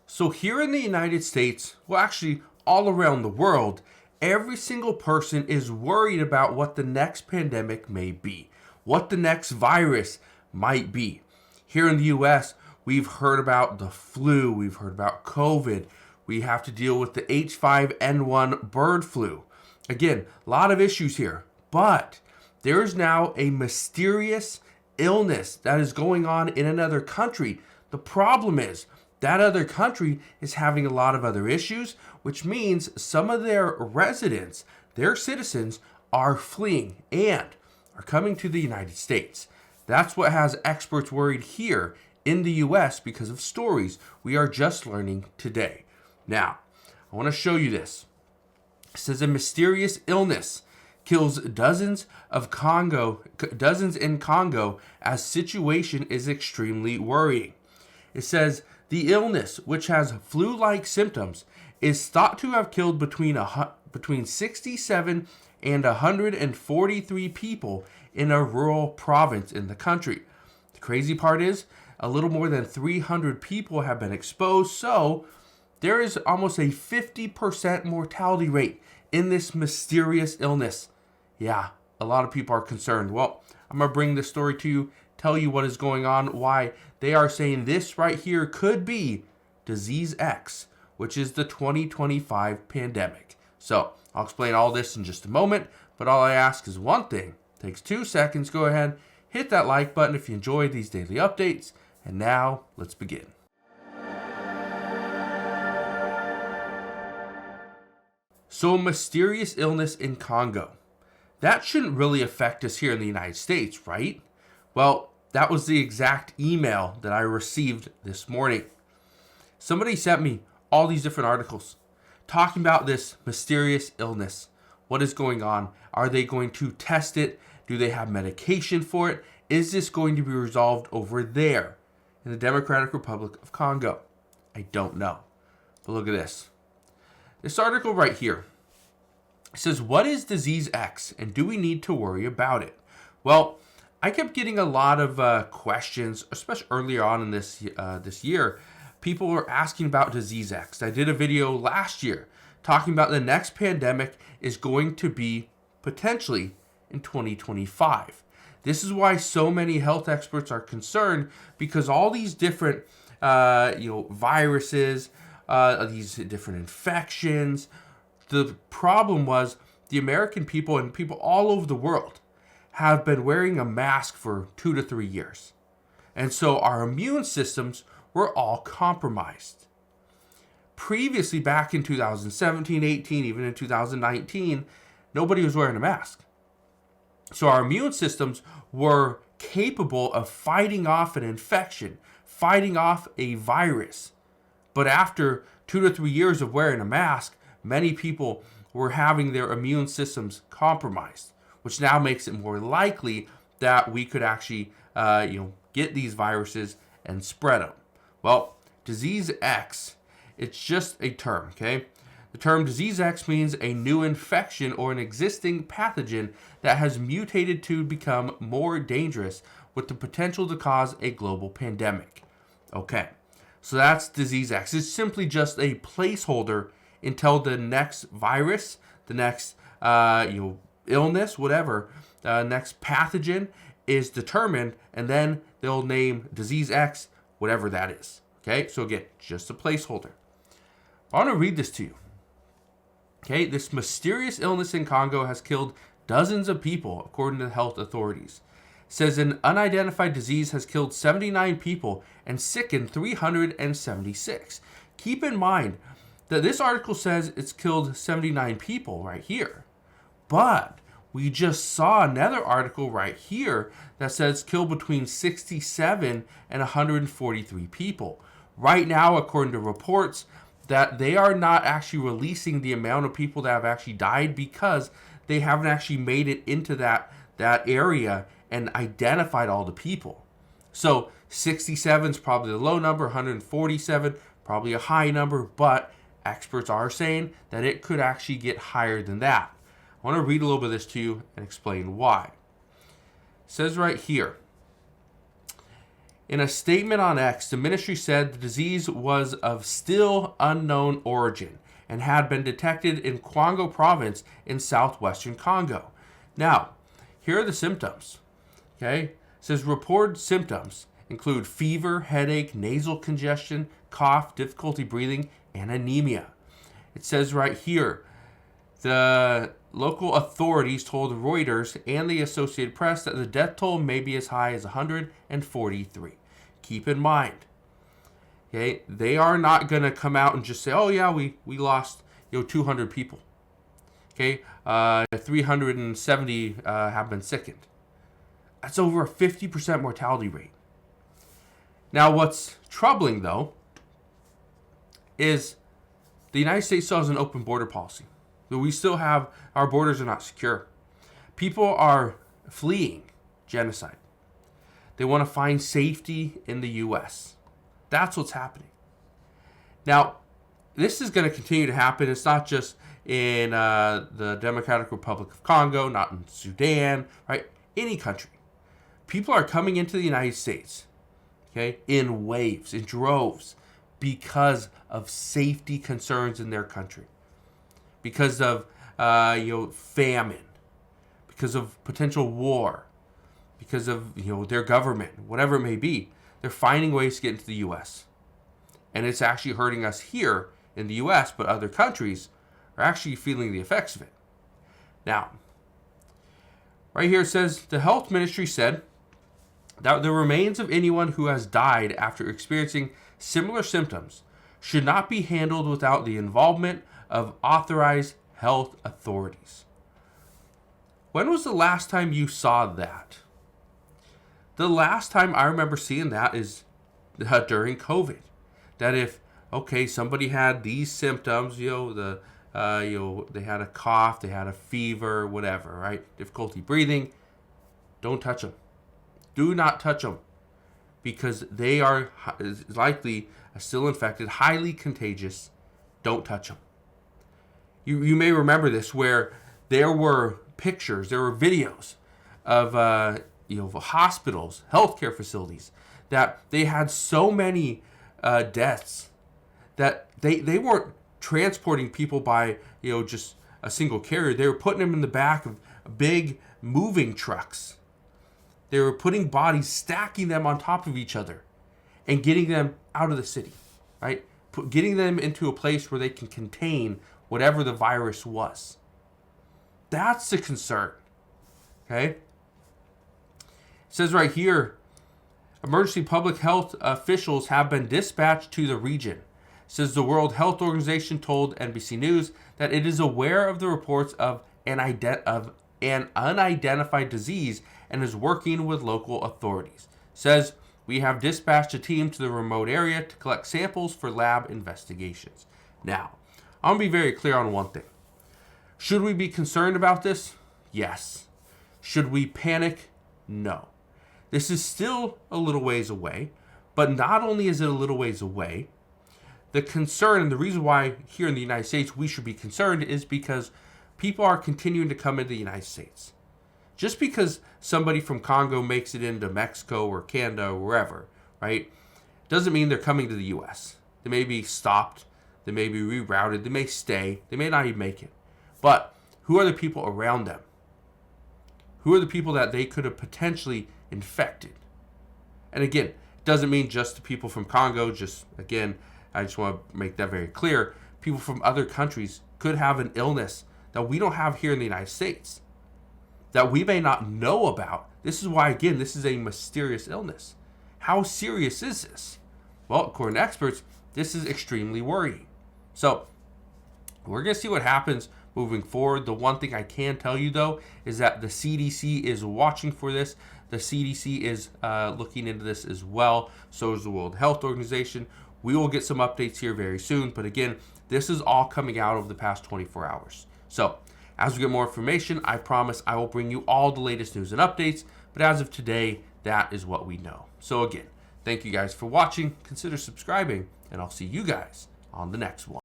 So here in the United States, well, actually all around the world, every single person is worried about what the next pandemic may be, what the next virus might be. Here in the US, we've heard about the flu, we've heard about COVID, we have to deal with the H5N1 bird flu. Again, a lot of issues here, but there is now a mysterious illness that is going on in another country. The problem is that other country is having a lot of other issues, which means some of their residents, their citizens, are fleeing and are coming to the United States. That's what has experts worried here in the US because of stories we are just learning today. Now, I want to show you this. It says a mysterious illness kills dozens in Congo as situation is extremely worrying. It says the illness, which has flu-like symptoms, is thought to have killed between 67 and 143 people in a rural province in the country. The crazy part is a little more than 300 people have been exposed, so there is almost a 50% mortality rate in this mysterious illness. Yeah, a lot of people are concerned. Well, I'm going to bring this story to you, tell you what is going on, why they are saying this right here could be Disease X, which is the 2025 pandemic. So I'll explain all this in just a moment, but all I ask is one thing. It takes 2 seconds. Go ahead, hit that like button if you enjoy these daily updates. And now let's begin. So a mysterious illness in Congo. That shouldn't really affect us here in the United States, right? Well, that was the exact email that I received this morning. Somebody sent me all these different articles talking about this mysterious illness. What is going on? Are they going to test it? Do they have medication for it? Is this going to be resolved over there in the Democratic Republic of Congo? I don't know. But look at this. This article right here. It says, what is Disease X and do we need to worry about it? Well, I kept getting a lot of questions, especially earlier on in this year. People were asking about Disease X. I did a video last year talking about the next pandemic is going to be potentially in 2025. This is why so many health experts are concerned, because all these different viruses, these different infections. The problem was the American people and people all over the world have been wearing a mask for 2 to 3 years. And so our immune systems were all compromised. Previously, back in 2017, 18, even in 2019, nobody was wearing a mask. So our immune systems were capable of fighting off an infection, fighting off a virus. But after 2 to 3 years of wearing a mask, many people were having their immune systems compromised, which now makes it more likely that we could actually get these viruses and spread them. Well, Disease X, it's just a term, okay? The term Disease X means a new infection or an existing pathogen that has mutated to become more dangerous with the potential to cause a global pandemic. Okay, so that's Disease X. It's simply just a placeholder until the next virus, the next illness, whatever, next pathogen is determined, and then they'll name Disease X, whatever that is. Okay, so again, just a placeholder. I want to read this to you. Okay, this mysterious illness in Congo has killed dozens of people, according to the health authorities. It says an unidentified disease has killed 79 people and sickened 376. Keep in mind that this article says it's killed 79 people right here. But we just saw another article right here that says killed between 67 and 143 people. Right now, according to reports, that they are not actually releasing the amount of people that have actually died because they haven't actually made it into that area and identified all the people. So 67 is probably the low number, 147 probably a high number, but experts are saying that it could actually get higher than that. I want to read a little bit of this to you and explain why. It says right here, In a statement on X, the ministry said the disease was of still unknown origin and had been detected in Congo province in southwestern Congo. Now, here are the symptoms. Okay? It says reported symptoms include fever, headache, nasal congestion, cough, difficulty breathing, and anemia. It says right here, the local authorities told Reuters and the Associated Press that the death toll may be as high as 143. Keep in mind, okay, they are not going to come out and just say, oh yeah, we lost 200 people. Okay, 370 have been sickened. That's over a 50% mortality rate. Now, what's troubling, though, is the United States still has an open border policy. We still have, our borders are not secure. People are fleeing genocide. They want to find safety in the U.S. That's what's happening. Now, this is going to continue to happen. It's not just in the Democratic Republic of Congo, not in Sudan, right? Any country. People are coming into the United States, okay, in waves, in droves, because of safety concerns in their country. Because of famine, because of potential war, because of their government, whatever it may be, they're finding ways to get into the U.S. And it's actually hurting us here in the U.S., but other countries are actually feeling the effects of it. Now, right here it says, the health ministry said that the remains of anyone who has died after experiencing similar symptoms should not be handled without the involvement of authorized health authorities. When was the last time you saw that? The last time I remember seeing that is during COVID. That if, somebody had these symptoms, they had a cough, they had a fever, whatever, right? Difficulty breathing, don't touch them. Do not touch them, because they are likely still infected, highly contagious. Don't touch them. You may remember this, where there were pictures, there were videos of hospitals, healthcare facilities, that they had so many deaths that they weren't transporting people by just a single carrier. They were putting them in the back of big moving trucks. They were putting bodies, stacking them on top of each other, and getting them out of the city, right? Getting them into a place where they can contain whatever the virus was. That's the concern, okay? It says right here, emergency public health officials have been dispatched to the region. It says the World Health Organization told NBC News that it is aware of the reports of an unidentified disease and is working with local authorities. It says, we have dispatched a team to the remote area to collect samples for lab investigations. Now, I want to be very clear on one thing. Should we be concerned about this? Yes. Should we panic? No. This is still a little ways away, but not only is it a little ways away, the concern and the reason why here in the United States we should be concerned is because people are continuing to come into the United States. Just because somebody from Congo makes it into Mexico or Canada or wherever, right, doesn't mean they're coming to the U.S. They may be stopped, they may be rerouted, they may stay, they may not even make it. But who are the people around them? Who are the people that they could have potentially infected? And again, it doesn't mean just the people from Congo. I just want to make that very clear. People from other countries could have an illness that we don't have here in the United States, that we may not know about. This is why, again, this is a mysterious illness. How serious is this? Well, according to experts, this is extremely worrying. So we're going to see what happens moving forward. The one thing I can tell you, though, is that the CDC is watching for this. The CDC is looking into this as well. So is the World Health Organization. We will get some updates here very soon. But again, this is all coming out over the past 24 hours. So as we get more information, I promise I will bring you all the latest news and updates. But as of today, that is what we know. So again, thank you guys for watching. Consider subscribing, and I'll see you guys on the next one.